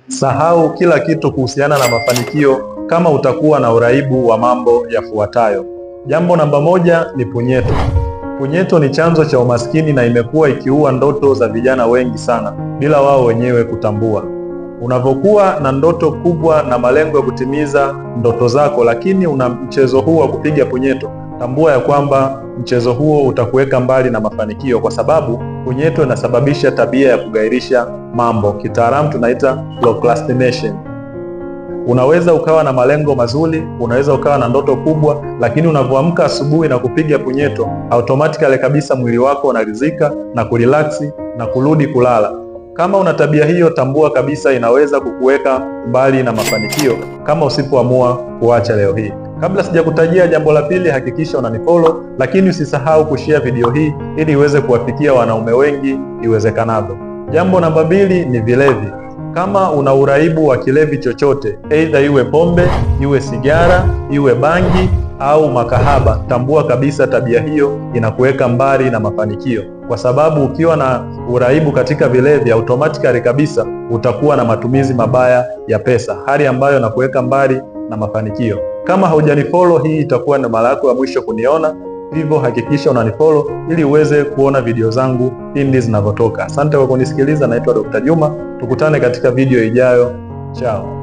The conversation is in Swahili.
Sahau kila kitu kuhusiana na mafanikio kama utakuwa na uraibu wa mambo yafuatayo. Jambo namba moja ni punyeto. Punyeto ni chanzo cha umaskini na imekuwa ikiua ndoto za vijana wengi sana bila wao wenyewe kutambua. Unavyokuwa na ndoto kubwa na malengo ya kutimiza ndoto zako, lakini una mchezo huu wa kupiga punyeto, tambua ya kwamba mchezo huo utakuweka mbali na mafanikio, kwa sababu punyeto inasababisha tabia ya kugairisha mambo. Kitaalamu tunaita procrastination. Unaweza ukawa na malengo mazuri, unaweza ukawa na ndoto kubwa, lakini unavyoamka asubuhi na kupiga punyeto, automatically kabisa mwili wako unaridhika na kurelaksi na kurudi kulala. Kama una tabia hiyo, tambua kabisa inaweza kukuweka mbali na mafanikio kama usipoamua kuacha leo hii. Kabla sijakutajia jambo la pili, hakikisha unanifollow, lakini usisahau kushare video hii ili iweze kuwafikia wanaume wengi iwezekanavyo. Jambo namba 2 ni vilevi. Kama una uraibu wa kilevi chochote, aidha iwe pombe, iwe sigara, iwe bangi au makahaba, tambua kabisa tabia hiyo inakuweka mbali na mafanikio, kwa sababu ukiwa na uraibu katika vilevi, automatically kabisa utakuwa na matumizi mabaya ya pesa, hali ambayo inakuweka mbali na mafanikio. Kama haujanifollow, hii itakuwa ni mara yako ya mwisho kuniona, hivyo hakikisha unanifollow ili uweze kuona video zangu pindi zinavyotoka. Asante kwa kunisikiliza. Naitwa Dr. Juma, tukutane katika video ijayo. Chao.